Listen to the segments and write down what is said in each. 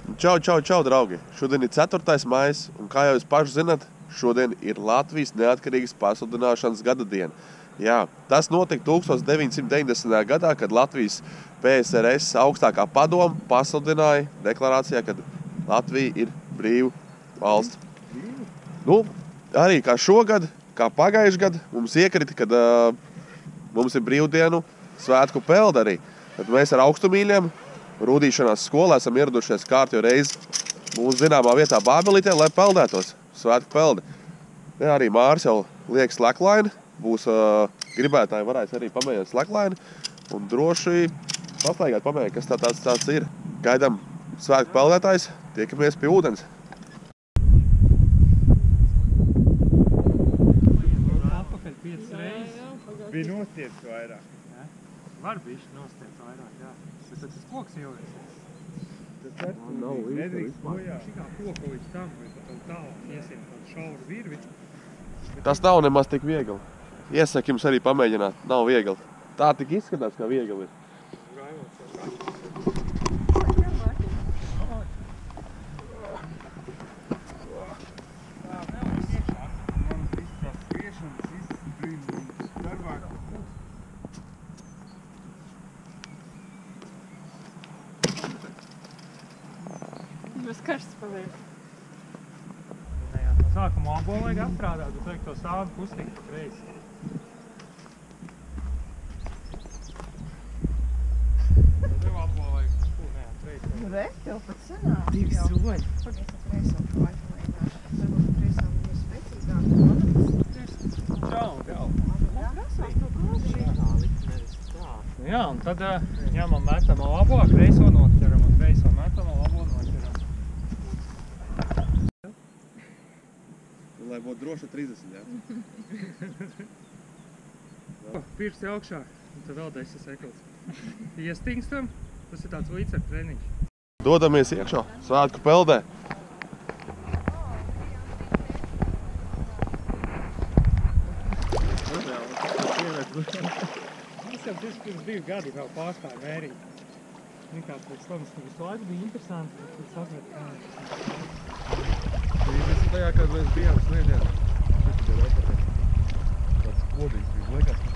Čau, draugi! Šodien ir 4. maijs, un kā jau jūs paši zināt, šodien ir Latvijas neatkarības pasludināšanas gada diena. Jā, tas notika 1990. gadā, kad Latvijas PSRS augstākā padoma pasludināja deklarācijā, ka Latvija ir brīva valsts. Nu, arī kā šogad, kā pagājuši gadu, mums iekrita, kad mums ir brīvdienu svētku pelde arī. Tad mēs ar augstumīļiem rūdīšanās skolā esam ieradušies kārtējo reizi mūsu zināmā vietā Bābelītē, lai peldētos svētku peldi. Ja, arī Māris jau liek slaklaini, būs gribētāji varēs arī pamēģināt slaklaini un droši pastaigāt pamēģināt, kas tāds ir. Gaidām svētku peldētājs, tiekamies pie ūdens. Atpakaļ 5 reizes. Bija nostiepts vairāk. Var bišķi nostiepts vairāk, jā. Tas koks jau ir. Tas nedrīkst bojā. Šikā koku līdz tam, vai tad tālāk iesiet tādu šauru virvi. Tas nav nemaz tik viegli. Iesaku jums arī pamēģināt, nav viegli. Tā tik izskatās, kā viegli ir. Bez karsts paliek. No sākuma ābolu vajag apstrādāt, bet vajag to sādu kustīt pa kreisi. Tev ābolu vajag, kreisi. Re, tev pat sanāk. 2 soļi. Pagaies ar kreisam pārpamēģināšu. Varbūt kreisam ir spēcīgāk. Man Čau. prasās to klāšī. Jā, un tad ņemam metamo labo, kreiso noķeram un kreiso metamo labo noķeram. Lai būtu droši 30, jā? Pirksti augšā, un tad vēl 10 sekundes. Iestingstam, tas ir tāds līdz ar treniņš. Dodamies iekšā svētku peldē. Es jau pirms 2 gadi vēl pārstāju mērīt. Vienkārši pēc tam visu laiku bija interesanti, bet tu saprati, Tas tajā, kad mēs bijām sniedienā. Tas ir atpakaļ. Tāds kodīgs bija. Liekas, ka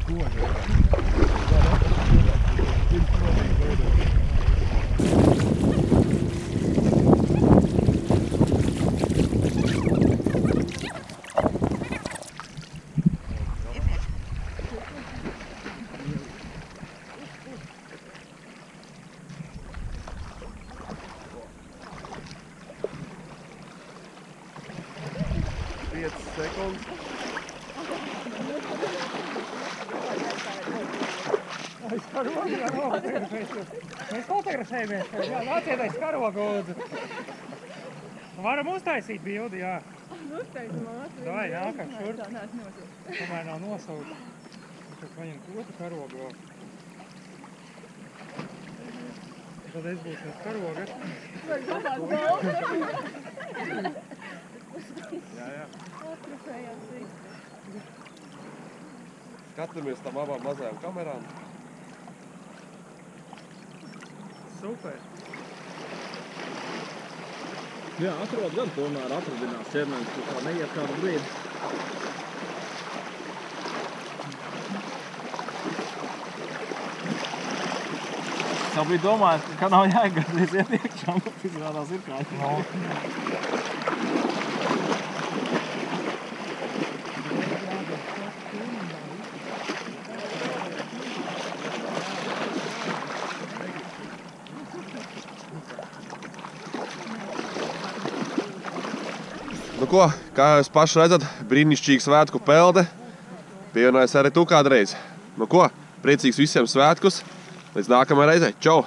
sekundes. Aiz karogu, jā, mēs fotografējamies. Jā, nāciet aiz karogu. Varam uztaisīt bildi, jā. Uztaisim ātri. Davai, nākam šurp. Tā nāc nosūt. Tomēr nav nosaukt. Tad paņem otru karogu. Tad es būšu aiz karoga. Vajag domāt galvu. Jā. Fotografējās visu. Skatāmies tam abām mazajām kamerām. Super. Jā, atrod gan tomēr atradinās ķermenis, tu kā neiet kādu brīdi. Tā bija domājis, ka nav jāiegādīs iet iekšā, bet izrādās ir kā. Nu ko, kā jūs paši redzat, brīnišķīga svētku pelde. Pievienojas arī tu kādreiz. Nu ko, priecīgs visiem svētkus. Līdz nākamajai reizei. Čau!